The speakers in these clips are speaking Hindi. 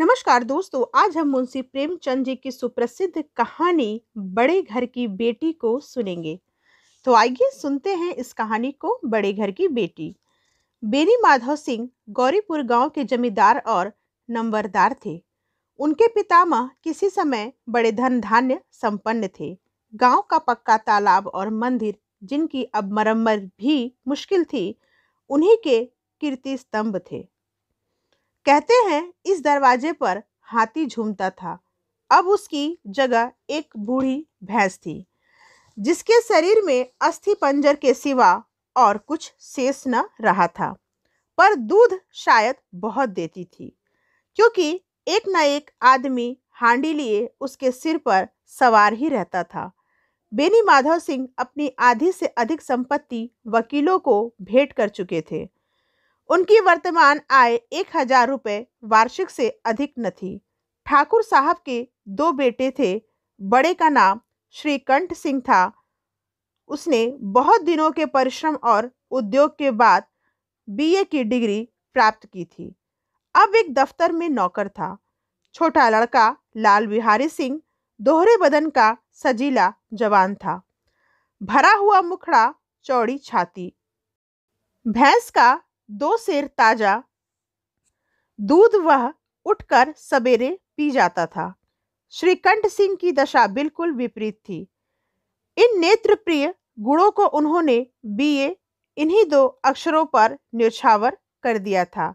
नमस्कार दोस्तों, आज हम मुंशी प्रेमचंद जी की सुप्रसिद्ध कहानी बड़े घर की बेटी को सुनेंगे। तो आइए सुनते हैं इस कहानी को। बड़े घर की बेटी। बेनी माधव सिंह गौरीपुर गांव के जमींदार और नंबरदार थे। उनके पितामह किसी समय बड़े धन धान्य संपन्न थे। गांव का पक्का तालाब और मंदिर, जिनकी अब मरम्मत भी मुश्किल थी, उन्हीं के कीर्ति स्तंभ थे। कहते हैं इस दरवाजे पर हाथी झूमता था। अब उसकी जगह एक बूढ़ी भैंस थी, जिसके शरीर में अस्थि पंजर के सिवा और कुछ शेष न रहा था। पर दूध शायद बहुत देती थी, क्योंकि एक न एक आदमी हांडी लिए उसके सिर पर सवार ही रहता था। बेनी माधव सिंह अपनी आधी से अधिक संपत्ति वकीलों को भेंट कर चुके थे। उनकी वर्तमान आय 1,000 रुपये वार्षिक से अधिक न थी। ठाकुर साहब के 2 बेटे थे। बड़े का नाम श्रीकंठ सिंह था। उसने बहुत दिनों के परिश्रम और उद्योग के बाद बीए की डिग्री प्राप्त की थी। अब एक दफ्तर में नौकर था। छोटा लड़का लाल बिहारी सिंह दोहरे बदन का सजीला जवान था। भरा हुआ मुखड़ा, चौड़ी छाती, भैंस का 2 सेर ताजा दूध वह उठकर सवेरे पी जाता था। श्रीकंठ सिंह की दशा बिल्कुल विपरीत थी। इन नेत्र प्रिय गुणों को उन्होंने बीए इन्हीं 2 अक्षरों पर न्यौछावर कर दिया था।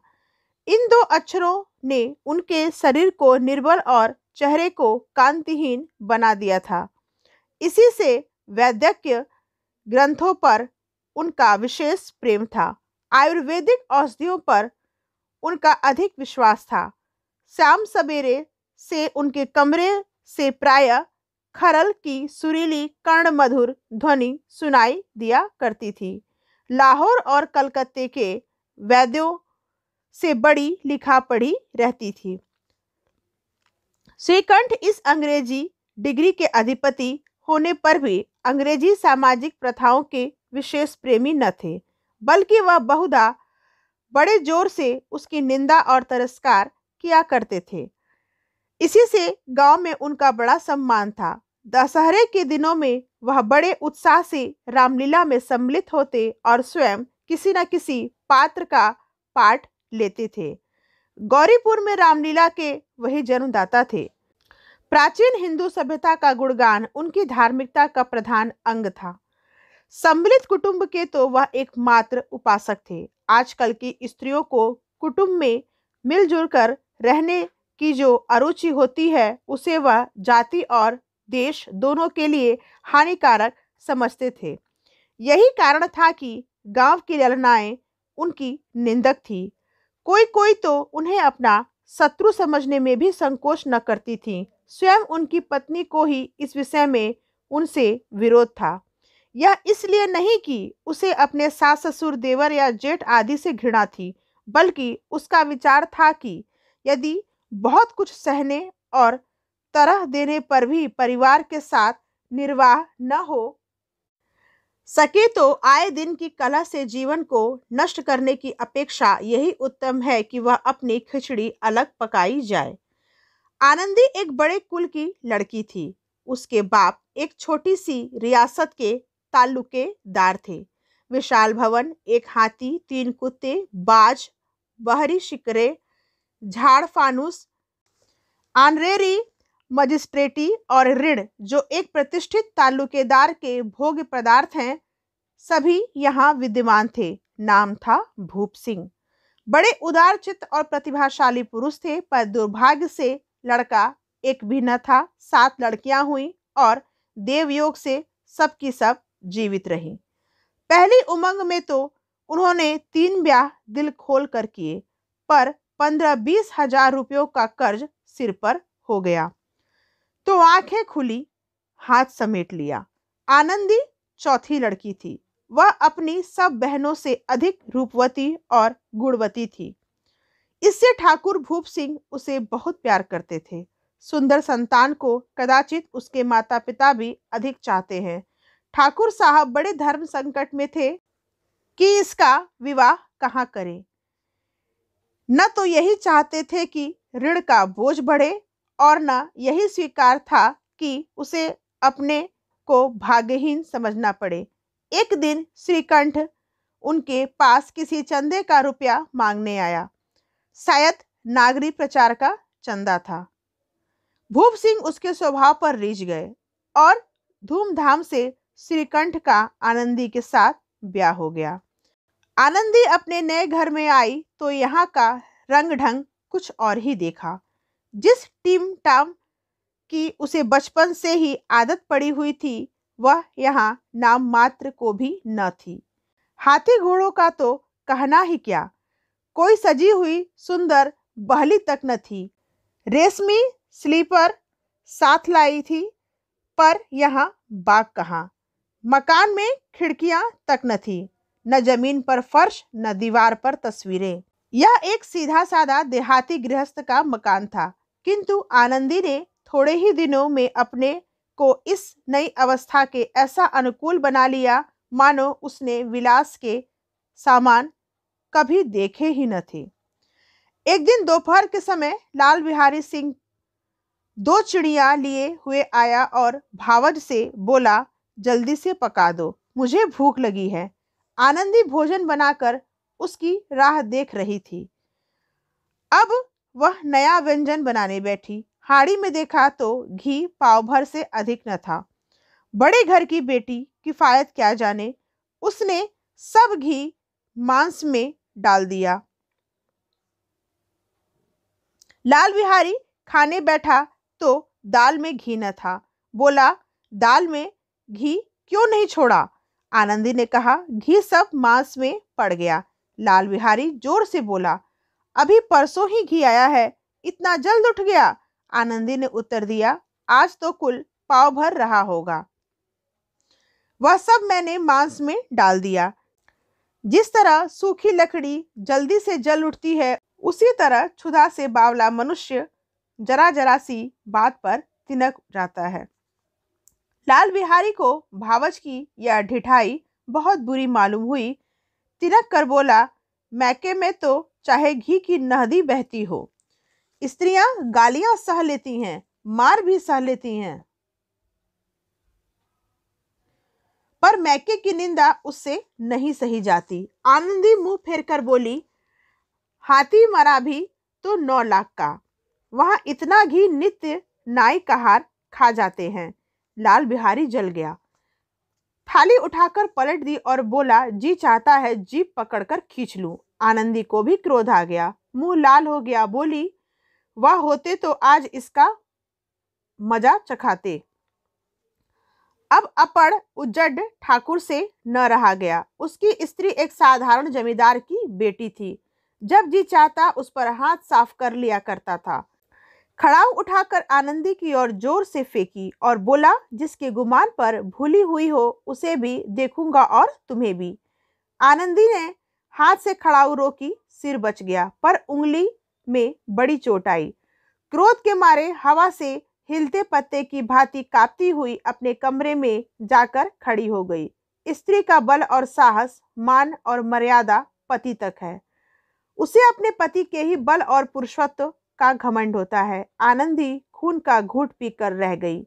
इन 2 अक्षरों ने उनके शरीर को निर्बल और चेहरे को कांतिहीन बना दिया था। इसी से वैद्यकीय ग्रंथों पर उनका विशेष प्रेम था। आयुर्वेदिक औषधियों पर उनका अधिक विश्वास था। शाम सवेरे से उनके कमरे से प्रायः खरल की सुरीली कर्ण मधुर ध्वनि सुनाई दिया करती थी। लाहौर और कलकत्ते के वैद्यों से बड़ी लिखा पढ़ी रहती थी। श्रीकंठ इस अंग्रेजी डिग्री के अधिपति होने पर भी अंग्रेजी सामाजिक प्रथाओं के विशेष प्रेमी न थे, बल्कि वह बहुधा बड़े जोर से उसकी निंदा और तिरस्कार किया करते थे। इसी से गांव में उनका बड़ा सम्मान था। दशहरे के दिनों में वह बड़े उत्साह से रामलीला में सम्मिलित होते और स्वयं किसी न किसी पात्र का पाठ लेते थे। गौरीपुर में रामलीला के वही जन्मदाता थे। प्राचीन हिंदू सभ्यता का गुणगान उनकी धार्मिकता का प्रधान अंग था। सम्मिलित कुटुंब के तो वह एकमात्र उपासक थे। आजकल की स्त्रियों को कुटुंब में मिलजुल कर रहने की जो अरुचि होती है, उसे वह जाति और देश दोनों के लिए हानिकारक समझते थे। यही कारण था कि गांव की ललनाएं उनकी निंदक थी। कोई कोई तो उन्हें अपना शत्रु समझने में भी संकोच न करती थी। स्वयं उनकी पत्नी को ही इस विषय में उनसे विरोध था। यह इसलिए नहीं कि उसे अपने सास ससुर देवर या जेठ आदि से घृणा थी, बल्कि उसका विचार था कि यदि बहुत कुछ सहने और तरह देने पर भी परिवार के साथ निर्वाह न हो सके तो आए दिन की कलह से जीवन को नष्ट करने की अपेक्षा यही उत्तम है कि वह अपनी खिचड़ी अलग पकाई जाए। आनंदी एक बड़े कुल की लड़की थी। उसके बाप एक छोटी सी रियासत के ताल्लुकेदार थे। विशाल भवन, एक हाथी, 3 कुत्ते, बाज, बहरी शिकरे, झाड़ फानूस, ऑनरेरी मजिस्ट्रेटी और ऋण, जो एक प्रतिष्ठित ताल्लुकेदार के भोग्य पदार्थ हैं, सभी यहाँ विद्यमान थे। नाम था भूप सिंह। बड़े उदार चित्त और प्रतिभाशाली पुरुष थे, पर दुर्भाग्य से लड़का एक भी न था। 7 लड़कियां हुई और देवयोग से सब की सब जीवित रही। पहली उमंग में तो उन्होंने 3 ब्याह दिल खोल कर किए, पर 15-20 हजार रुपयों का कर्ज सिर पर हो गया तो आंखें खुली, हाथ समेट लिया। आनंदी चौथी लड़की थी। वह अपनी सब बहनों से अधिक रूपवती और गुणवती थी। इससे ठाकुर भूप सिंह उसे बहुत प्यार करते थे। सुंदर संतान को कदाचित उसके माता पिता भी अधिक चाहते हैं। ठाकुर साहब बड़े धर्म संकट में थे कि इसका विवाह कहाँ करें। न तो यही चाहते थे कि ऋण का बोझ बढ़े और न यही स्वीकार था कि उसे अपने को भाग्यहीन समझना पड़े। एक दिन श्रीकंठ उनके पास किसी चंदे का रुपया मांगने आया। शायद नागरी प्रचार का चंदा था। भूप सिंह उसके स्वभाव पर रीझ गए और धूमधाम से श्रीकंठ का आनंदी के साथ ब्याह हो गया। आनंदी अपने नए घर में आई तो यहाँ का रंग ढंग कुछ और ही देखा। जिस टीम टाम की उसे बचपन से ही आदत पड़ी हुई थी वह यहाँ नाम मात्र को भी न थी। हाथी घोड़ों का तो कहना ही क्या, कोई सजी हुई सुंदर बहली तक न थी। रेशमी स्लीपर साथ लाई थी पर यहाँ बाग कहाँ। मकान में खिड़कियां तक न थी, न जमीन पर फर्श न दीवार पर तस्वीरें। यह एक सीधा साधा देहाती गृहस्थ का मकान था, किंतु आनंदी ने थोड़े ही दिनों में अपने को इस नई अवस्था के ऐसा अनुकूल बना लिया मानो उसने विलास के सामान कभी देखे ही न थे। एक दिन दोपहर के समय लाल बिहारी सिंह 2 चिड़िया लिए हुए आया और भावज से बोला, जल्दी से पका दो, मुझे भूख लगी है। आनंदी भोजन बनाकर उसकी राह देख रही थी। अब वह नया व्यंजन बनाने बैठी। हाड़ी में देखा तो घी पाव भर से अधिक न था। बड़े घर की बेटी किफायत क्या जाने, उसने सब घी मांस में डाल दिया। लाल बिहारी खाने बैठा तो दाल में घी न था। बोला, दाल में घी क्यों नहीं छोड़ा? आनंदी ने कहा, घी सब मांस में पड़ गया। लाल बिहारी जोर से बोला, अभी परसों ही घी आया है, इतना जल्द उठ गया? आनंदी ने उत्तर दिया, आज तो कुल पाव भर रहा होगा। वह सब मैंने मांस में डाल दिया। जिस तरह सूखी लकड़ी जल्दी से जल उठती है, उसी तरह क्षुधा से बावला मनुष्य जरा जरा सी बात पर तिनक जाता है। लाल बिहारी को भावज की यह ढिठाई बहुत बुरी मालूम हुई। तिनक कर बोला, मैके में तो चाहे घी की नहदी बहती हो, स्त्रियां गालियां सह लेती हैं, मार भी सह लेती हैं, पर मैके की निंदा उससे नहीं सही जाती। आनंदी मुंह फेर कर बोली, हाथी मरा भी तो 9 लाख का, वहां इतना घी नित्य नाई कहार खा जाते हैं। लाल बिहारी जल गया। थाली उठाकर पलट दी और बोला, जी चाहता है जीभ पकड़कर खींच लूं। आनंदी को भी क्रोध आ गया, मुंह लाल हो गया। बोली, वह होते तो आज इसका मजा चखाते। अब अपड़ उज्जड ठाकुर से न रहा गया। उसकी स्त्री एक साधारण जमींदार की बेटी थी। जब जी चाहता उस पर हाथ साफ कर लिया करता था। खड़ाऊ उठाकर आनंदी की ओर जोर से फेंकी और बोला, जिसके गुमान पर भूली हुई हो उसे भी देखूंगा और तुम्हें भी। आनंदी ने हाथ से खड़ाऊ रोकी, सिर बच गया, पर उंगली में बड़ी चोट आई। क्रोध के मारे हवा से हिलते पत्ते की भांति कांपती हुई अपने कमरे में जाकर खड़ी हो गई। स्त्री का बल और साहस, मान और मर्यादा पति तक है। उसे अपने पति के ही बल और पुरुषत्व का घमंड होता है। आनंदी खून का घूंट पीकर रह गई।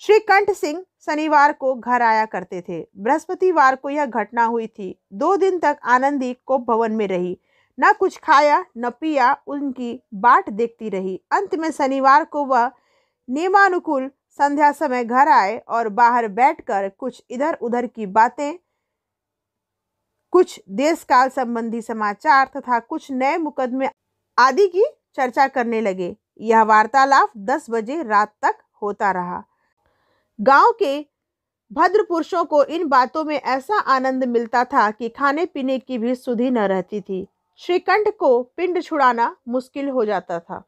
श्रीकंठ सिंह शनिवार को घर आया करते थे। बृहस्पतिवार को यह घटना हुई थी। 2 दिन तक आनंदी को भवन में रही, न कुछ खाया न पिया, उनकी बाट देखती रही। अंत में शनिवार को वह नियमानुकूल संध्या समय घर आए और बाहर बैठकर कुछ इधर उधर की बातें, कुछ देश काल संबंधी समाचार तथा कुछ नए मुकदमे आदि की चर्चा करने लगे। यह वार्तालाप 10 बजे रात तक होता रहा। गांव के भद्र पुरुषों को इन बातों में ऐसा आनंद मिलता था कि खाने पीने की भी सुधि न रहती थी। श्रीकंठ को पिंड छुड़ाना मुश्किल हो जाता था।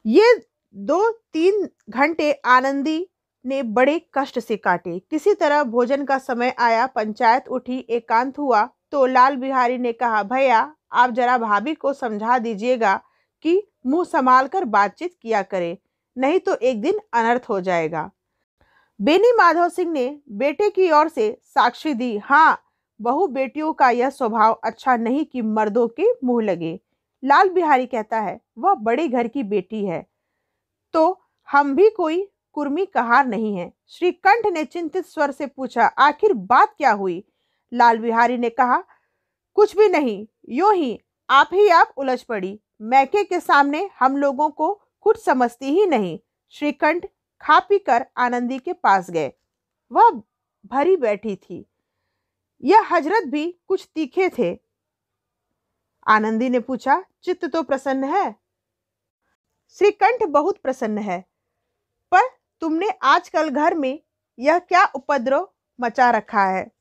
ये 2-3 घंटे आनंदी ने बड़े कष्ट से काटे। किसी तरह भोजन का समय आया, पंचायत उठी, एकांत हुआ तो लाल बिहारी ने कहा, भैया आप जरा भाभी को समझा दीजिएगा कि मुंह संभाल कर बातचीत किया करे, नहीं तो एक दिन अनर्थ हो जाएगा। बेनी माधव सिंह ने बेटे की ओर से साक्षी दी, हाँ, बहु बेटियों का यह स्वभाव अच्छा नहीं कि मर्दों के मुंह लगे। लाल बिहारी कहता है, वह बड़े घर की बेटी है, तो हम भी कोई कुर्मी कहार नहीं है। श्रीकंठ ने चिंतित स्वर से पूछा, आखिर बात क्या हुई? लाल बिहारी ने कहा, कुछ भी नहीं, यूं ही आप उलझ पड़ी। मैके के सामने हम लोगों को कुछ समझती ही नहीं। श्रीकंठ खा पी कर आनंदी के पास गए। वह भरी बैठी थी। यह हजरत भी कुछ तीखे थे। आनंदी ने पूछा, चित्त तो प्रसन्न है? श्रीकंठ बहुत प्रसन्न है, पर तुमने आजकल घर में यह क्या उपद्रव मचा रखा है?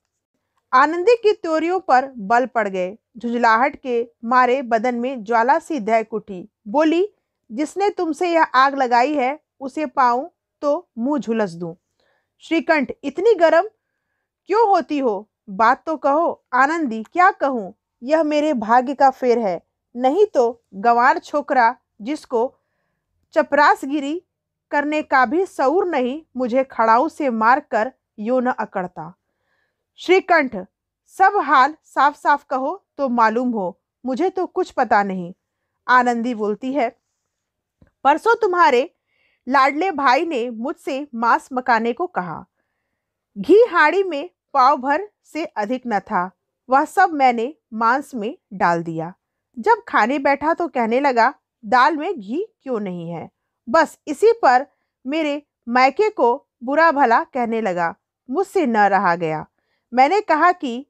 आनंदी की त्योरियों पर बल पड़ गए। झुंझलाहट के मारे बदन में ज्वाला सी दहक उठी। बोली, जिसने तुमसे यह आग लगाई है उसे पाऊं तो मुंह झुलस दूं। श्रीकंठ, इतनी गर्म क्यों होती हो? बात तो कहो। आनंदी, क्या कहूं? यह मेरे भाग्य का फेर है, नहीं तो गंवार छोकरा जिसको चपरासगिरी करने का भी शऊर नहीं, मुझे खड़ाऊ से मारकर यूं न अकड़ता। श्रीकंठ, सब हाल साफ साफ कहो तो मालूम हो, मुझे तो कुछ पता नहीं। आनंदी बोलती है, परसों तुम्हारे लाडले भाई ने मुझसे मांस मकाने को कहा। घी हाड़ी में पाव भर से अधिक न था, वह सब मैंने मांस में डाल दिया। जब खाने बैठा तो कहने लगा, दाल में घी क्यों नहीं है? बस इसी पर मेरे मैके को बुरा भला कहने लगा। मुझसे न रहा गया। मैंने कहा कि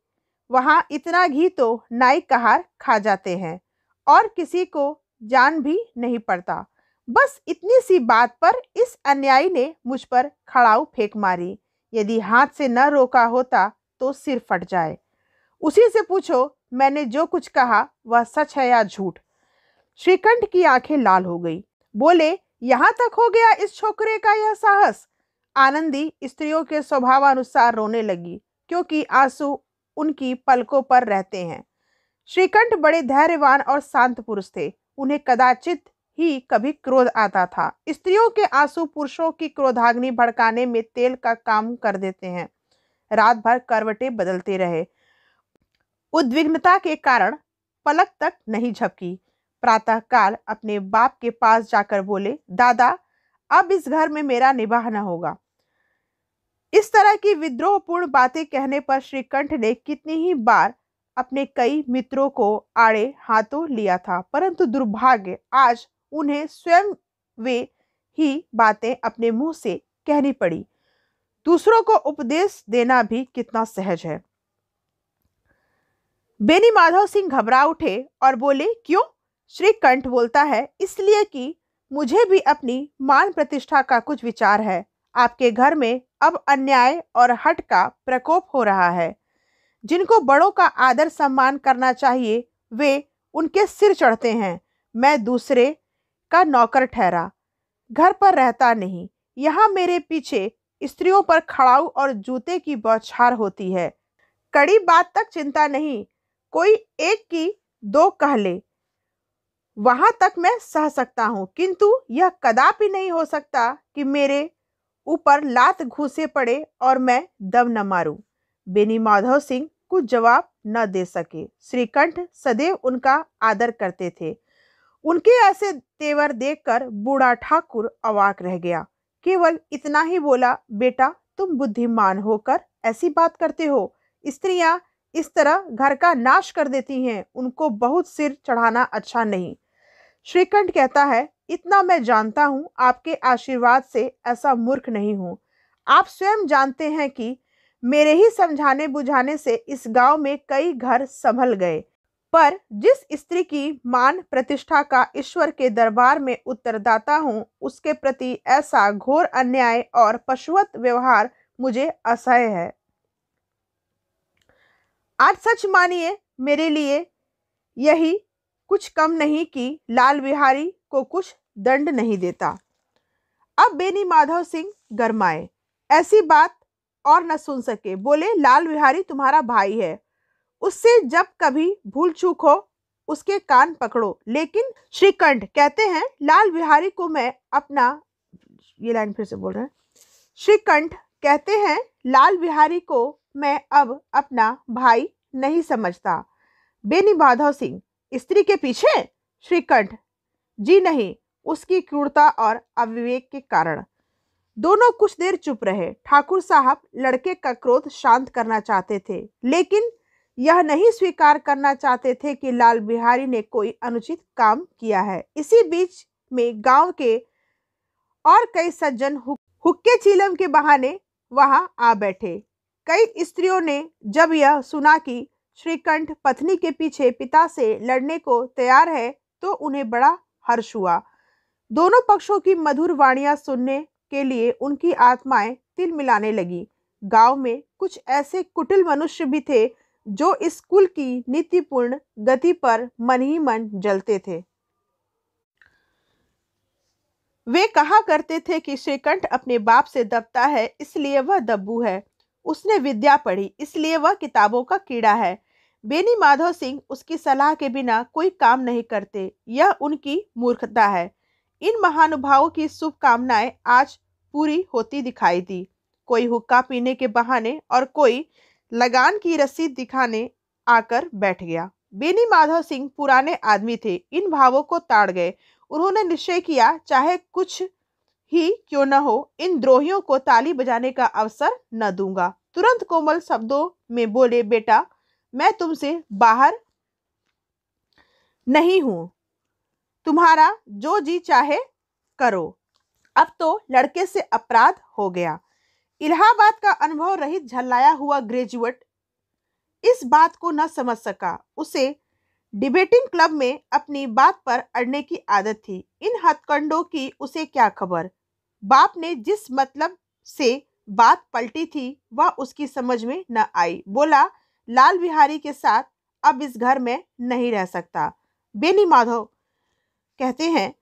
वहाँ इतना घी तो नाई कहार खा जाते हैं और किसी को जान भी नहीं पड़ता। बस इतनी सी बात पर इस अन्यायी ने मुझ पर खड़ाऊ फेंक मारी। यदि हाथ से न रोका होता तो सिर फट जाए। उसी से पूछो मैंने जो कुछ कहा वह सच है या झूठ। श्रीकंठ की आंखें लाल हो गई। बोले, यहाँ तक हो गया इस छोकरे का यह साहस? आनंदी स्त्रियों के स्वभावानुसार रोने लगी, क्योंकि आंसू उनकी पलकों पर रहते हैं। श्रीकंठ बड़े धैर्यवान और शांत पुरुष थे। उन्हें कदाचित ही कभी क्रोध आता था। स्त्रियों के आंसू पुरुषों की क्रोधाग्नि भड़काने में तेल का काम कर देते हैं। रात भर करवटें बदलते रहे। उद्विग्नता के कारण पलक तक नहीं झपकी। प्रातःकाल अपने बाप के पास जाकर बोले, दादा, अब इस घर में मेरा निवाह न होगा। इस तरह की विद्रोहपूर्ण बातें कहने पर श्रीकंठ ने कितनी ही बार अपने कई मित्रों को आड़े हाथों लिया था, परंतु दुर्भाग्य आज उन्हें स्वयं वे ही बातें अपने मुंह से कहनी पड़ी। दूसरों को उपदेश देना भी कितना सहज है। बेनी माधव सिंह घबरा उठे और बोले, क्यों? श्रीकंठ बोलता है, इसलिए कि मुझे भी अपनी मान प्रतिष्ठा का कुछ विचार है। आपके घर में अब अन्याय और हठ का प्रकोप हो रहा है। जिनको बड़ों का आदर सम्मान करना चाहिए वे उनके सिर चढ़ते हैं। मैं दूसरे का नौकर ठहरा, घर पर रहता नहीं। यहाँ मेरे पीछे स्त्रियों पर खड़ाऊ और जूते की बौछार होती है। कड़ी बात तक चिंता नहीं, कोई एक की दो कह ले, वहां तक मैं सह सकता हूं, किंतु यह कदापि नहीं हो सकता कि मेरे ऊपर लात घूसे पड़े और मैं दम न मारूं। बेनी माधव सिंह कुछ जवाब न दे सके। श्रीकंठ सदैव उनका आदर करते थे। उनके ऐसे तेवर देखकर बूढ़ा ठाकुर अवाक रह गया। केवल इतना ही बोला, बेटा, तुम बुद्धिमान होकर ऐसी बात करते हो। स्त्रियां इस तरह घर का नाश कर देती हैं, उनको बहुत सिर चढ़ाना अच्छा नहीं। श्रीकंठ कहता है, इतना मैं जानता हूं, आपके आशीर्वाद से ऐसा मूर्ख नहीं हूं। आप स्वयं जानते हैं कि मेरे ही समझाने बुझाने से इस गांव में कई घर संभल गए, पर जिस स्त्री की मान प्रतिष्ठा का ईश्वर के दरबार में उत्तरदाता हूं, उसके प्रति ऐसा घोर अन्याय और पशुवत व्यवहार मुझे असह्य है। आज सच मानिए, मेरे लिए यही कुछ कम नहीं कि लाल बिहारी को कुछ दंड नहीं देता। अब बेनी माधव सिंह गरमाए, ऐसी बात और न सुन सके। बोले, लाल बिहारी तुम्हारा भाई है, उससे जब कभी भूल चूक हो उसके कान पकड़ो। लेकिन श्रीकंठ कहते हैं, लाल बिहारी को मैं अपना, ये लाइन फिर से बोल रहे हैं, श्रीकंठ कहते हैं, लाल बिहारी को मैं अब अपना भाई नहीं समझता। बेनी माधव सिंह, स्त्री के पीछे? श्रीकंठ, जी नहीं, उसकी क्रूरता और अविवेक के कारण। दोनों कुछ देर चुप रहे। ठाकुर साहब लड़के का क्रोध शांत करना चाहते थे, लेकिन यह नहीं स्वीकार करना चाहते थे कि लाल बिहारी ने कोई अनुचित काम किया है। इसी बीच में गांव के और कई सज्जन हुक्के चीलम के बहाने वहां आ बैठे। कई स्त्रियों ने जब यह सुना कि श्रीकंठ पत्नी के पीछे पिता से लड़ने को तैयार है तो उन्हें बड़ा हर्ष हुआ। दोनों पक्षों की मधुर वाणियां सुनने के लिए उनकी आत्माएं तिल मिलाने लगी। गांव में कुछ ऐसे कुटिल मनुष्य भी थे जो इस कुल की नीतिपूर्ण गति पर मन ही मन जलते थे। वे कहा करते थे कि श्रीकंठ अपने बाप से दबता है इसलिए वह दब्बू है, उसने विद्या पढ़ी इसलिए वह किताबों का कीड़ा है। बेनी माधव सिंह उसकी सलाह के बिना कोई काम नहीं करते, यह उनकी मूर्खता है। इन महानुभावों की शुभकामनाएं आज पूरी होती दिखाई दी। कोई हुक्का पीने के बहाने और कोई लगान की रसीद दिखाने आकर बैठ गया। बेनी माधव सिंह पुराने आदमी थे, इन भावों को ताड़ गए। उन्होंने निश्चय किया, चाहे कुछ ही क्यों न हो, इन द्रोहियों को ताली बजाने का अवसर न दूंगा। तुरंत कोमल शब्दों में बोले, बेटा, मैं तुमसे बाहर नहीं हूं, तुम्हारा जो जी चाहे करो। अब तो लड़के से अपराध हो गया। इलाहाबाद का अनुभव रहित झल्लाया हुआ ग्रेजुएट इस बात को न समझ सका। उसे डिबेटिंग क्लब में अपनी बात पर अड़ने की आदत थी। इन हथकंडों की उसे क्या खबर। बाप ने जिस मतलब से बात पलटी थी वह उसकी समझ में न आई। बोला, लाल बिहारी के साथ अब इस घर में नहीं रह सकता। बेनी माधव कहते हैं,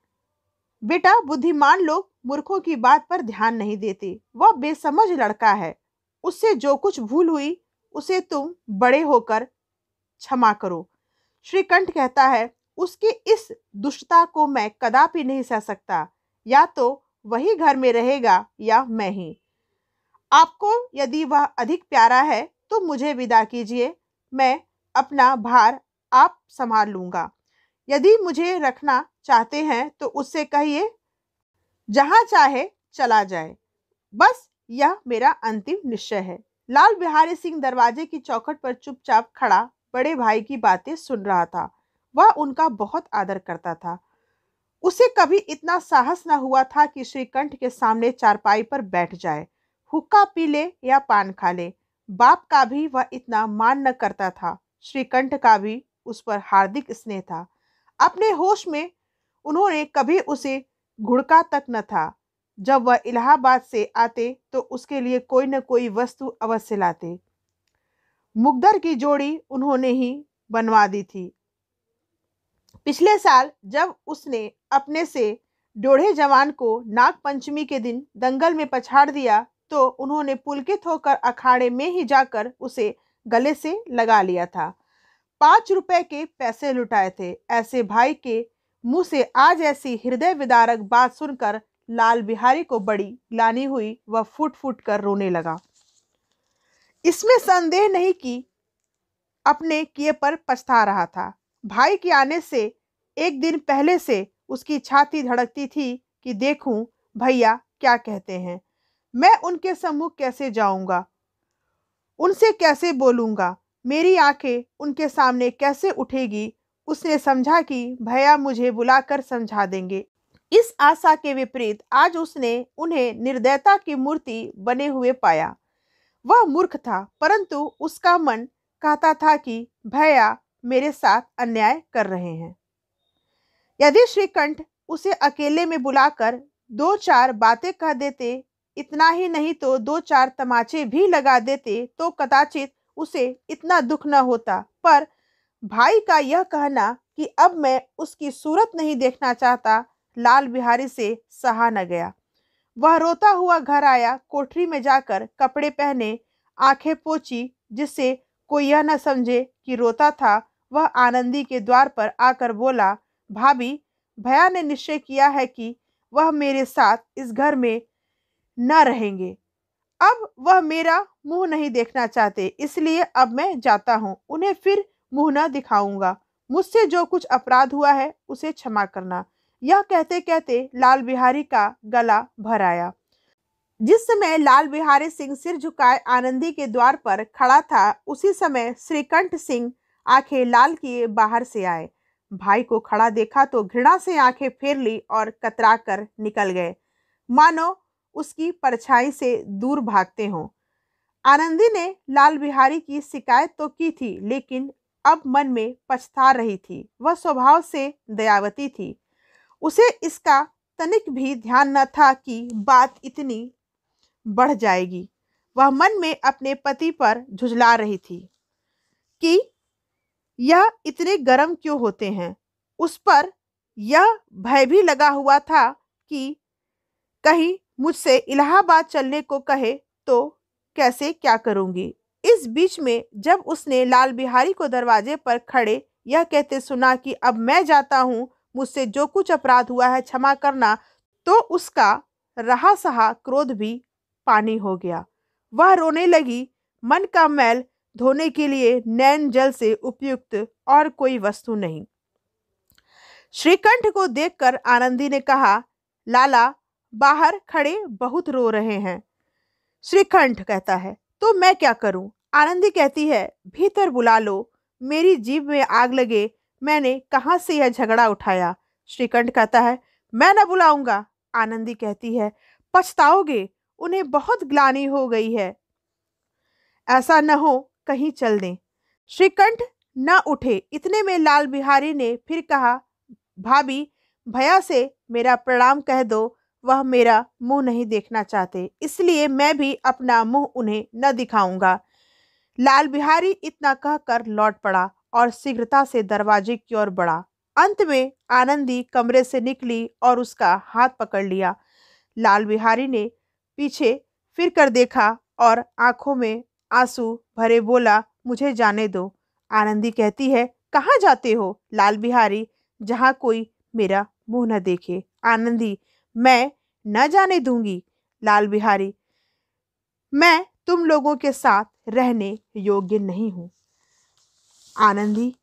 बेटा, बुद्धिमान लोग मूर्खों की बात पर ध्यान नहीं देते। वह बेसमझ लड़का है, उससे जो कुछ भूल हुई उसे तुम बड़े होकर क्षमा करो। श्रीकंठ कहता है, उसकी इस दुष्टता को मैं कदापि नहीं सह सकता। या तो वही घर में रहेगा या मैं ही। आपको यदि वह अधिक प्यारा है तो मुझे विदा कीजिए, मैं अपना भार आप संभाल लूंगा। यदि मुझे रखना चाहते हैं तो उससे कहिए जहां चाहे चला जाए। बस यह मेरा अंतिम निश्चय है। लाल बिहारी सिंह दरवाजे की चौखट पर चुपचाप खड़ा बड़े भाई की बातें सुन रहा था। वह उनका बहुत आदर करता था। उसे कभी इतना साहस न हुआ था कि श्रीकंठ के सामने चारपाई पर बैठ जाए, हुक्का पी ले या पान खा ले। बाप का भी वह इतना मान न करता था। श्रीकंठ का भी उस पर हार्दिक स्नेह था। अपने होश में उन्होंने कभी उसे घुड़का तक न था। जब वह इलाहाबाद से आते तो उसके लिए कोई न कोई वस्तु अवश्य लाते। मुकद्दर की जोड़ी उन्होंने ही बनवा दी थी। पिछले साल जब उसने अपने से डोढ़े जवान को नाग पंचमी के दिन दंगल में पछाड़ दिया तो उन्होंने पुलकित होकर अखाड़े में ही जाकर उसे गले से लगा लिया था। 5 रुपए के पैसे लुटाए थे। ऐसे भाई के मुंह से आज ऐसी हृदय विदारक बात सुनकर लाल बिहारी को बड़ी ग्लानि हुई। वह फूट फूट कर रोने लगा। इसमें संदेह नहीं कि अपने किए पर पछता रहा था। भाई के आने से एक दिन पहले से उसकी छाती धड़कती थी कि देखूं भैया क्या कहते हैं। मैं उनके सम्मुख कैसे जाऊंगा, उनसे कैसे बोलूंगा, मेरी आंखें उनके सामने कैसे उठेगी। उसने समझा कि भैया मुझे बुलाकर समझा देंगे। इस आशा के विपरीत आज उसने उन्हें निर्दयता की मूर्ति बने हुए पाया। वह मूर्ख था, परंतु उसका मन कहता था कि भैया मेरे साथ अन्याय कर रहे हैं। यदि श्रीकंठ उसे अकेले में बुलाकर 2-4 बातें कह देते, इतना ही नहीं तो 2-4 तमाचे भी लगा देते तो कदाचित उसे इतना दुख न होता। पर भाई का यह कहना कि अब मैं उसकी सूरत नहीं देखना चाहता, लाल बिहारी से सहा न गया। वह रोता हुआ घर आया। कोठरी में जाकर कपड़े पहने, आंखें पोंछी, जिससे कोई यह न समझे कि रोता था। वह आनंदी के द्वार पर आकर बोला, भाभी, भैया ने निश्चय किया है कि वह मेरे साथ इस घर में न रहेंगे। अब वह मेरा मुंह नहीं देखना चाहते, इसलिए अब मैं जाता हूँ। उन्हें फिर मुंह न दिखाऊंगा। मुझसे जो कुछ अपराध हुआ है उसे क्षमा करना। यह कहते कहते लाल बिहारी का गला भर आया। जिस समय लाल बिहारी सिंह सिर झुकाए आनंदी के द्वार पर खड़ा था, उसी समय श्रीकंठ सिंह आंखें लाल किए बाहर से आए। भाई को खड़ा देखा तो घृणा से आंखें फेर ली और कतरा कर निकल गए, मानो उसकी परछाई से दूर भागते हों। आनंदी ने लाल बिहारी की शिकायत तो की थी, लेकिन अब मन में पछता रही थी। वह स्वभाव से दयावती थी। उसे इसका तनिक भी ध्यान न था कि बात इतनी बढ़ जाएगी। वह मन में अपने पति पर झुंझला रही थी कि यह इतने गर्म क्यों होते हैं। उस पर यह भय भी लगा हुआ था कि कहीं मुझसे इलाहाबाद चलने को कहे तो कैसे क्या करूंगी। इस बीच में जब उसने लाल बिहारी को दरवाजे पर खड़े यह कहते सुना कि अब मैं जाता हूँ, मुझसे जो कुछ अपराध हुआ है क्षमा करना, तो उसका रहा सहा क्रोध भी पानी हो गया। वह रोने लगी। मन का मैल धोने के लिए नैन जल से उपयुक्त और कोई वस्तु नहीं। श्रीकंठ को देखकर आनंदी ने कहा, लाला बाहर खड़े बहुत रो रहे हैं। श्रीकंठ कहता है, तो मैं क्या करूं? आनंदी कहती है, भीतर बुला लो, मेरी जीभ में आग लगे, मैंने कहां से यह झगड़ा उठाया। श्रीकंठ कहता है, मैं न बुलाऊंगा। आनंदी कहती है, पछताओगे, उन्हें बहुत ग्लानि हो गई है, ऐसा न हो कहीं चल दें। श्रीकंठ न उठे। इतने में लाल बिहारी ने फिर कहा, भाभी भैया से मेरा प्रणाम कह दो, वह मेरा मुंह नहीं देखना चाहते, इसलिए मैं भी अपना मुंह उन्हें न दिखाऊंगा। लाल बिहारी इतना कहकर लौट पड़ा और शीघ्रता से दरवाजे की ओर बढ़ा। अंत में आनंदी कमरे से निकली और उसका हाथ पकड़ लिया। लाल बिहारी ने पीछे फिर कर देखा और आंखों में आंसू भरे बोला, मुझे जाने दो। आनंदी कहती है, कहाँ जाते हो? लाल बिहारी, जहाँ कोई मेरा मुंह न देखे। आनंदी, मैं न जाने दूंगी। लाल बिहारी, मैं तुम लोगों के साथ रहने योग्य नहीं हूं। आनंदी,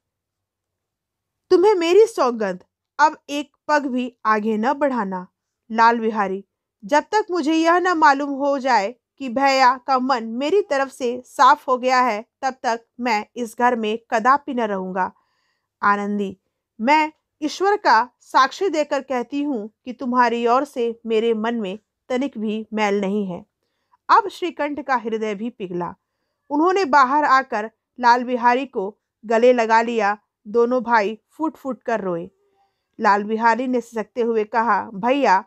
तुम्हें मेरी सौगंध, अब एक पग भी आगे न बढ़ाना। लाल बिहारी, जब तक मुझे यह न मालूम हो जाए कि भैया का मन मेरी तरफ से साफ हो गया है, तब तक मैं इस घर में कदापि न रहूंगा। आनंदी, मैं ईश्वर का साक्षी देकर कहती हूँ कि तुम्हारी ओर से मेरे मन में तनिक भी मैल नहीं है। अब श्रीकंठ का हृदय भी पिघला। उन्होंने बाहर आकर लाल बिहारी को गले लगा लिया। दोनों भाई फूट फूट कर रोए। लाल बिहारी ने सिसकते हुए कहा, भैया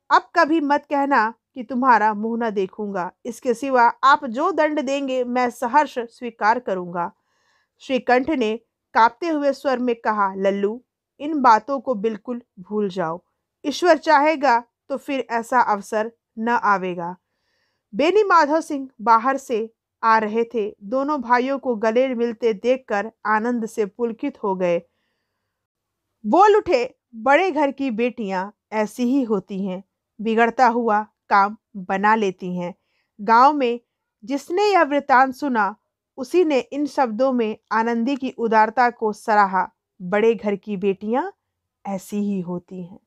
अब कभी मत कहना कि तुम्हारा मुंह न देखूंगा। इसके सिवा आप जो दंड देंगे मैं सहर्ष स्वीकार करूंगा। श्रीकंठ ने कांपते हुए स्वर में कहा, लल्लू इन बातों को बिल्कुल भूल जाओ। ईश्वर चाहेगा तो फिर ऐसा अवसर न आवेगा। बेनी माधव सिंह बाहर से आ रहे थे। दोनों भाइयों को गले मिलते देखकर आनंद से पुलकित हो गए। बोल उठे, बड़े घर की बेटियां ऐसी ही होती हैं, बिगड़ता हुआ काम बना लेती हैं। गांव में जिसने यह वृतांत सुना, उसी ने इन शब्दों में आनंदी की उदारता को सराहा। बड़े घर की बेटियां ऐसी ही होती हैं।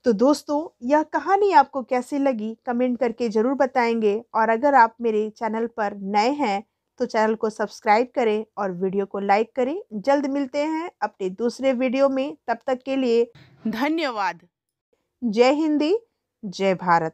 तो दोस्तों, यह कहानी आपको कैसी लगी कमेंट करके ज़रूर बताएंगे। और अगर आप मेरे चैनल पर नए हैं तो चैनल को सब्सक्राइब करें और वीडियो को लाइक करें। जल्द मिलते हैं अपने दूसरे वीडियो में। तब तक के लिए धन्यवाद। जय हिंदी, जय भारत।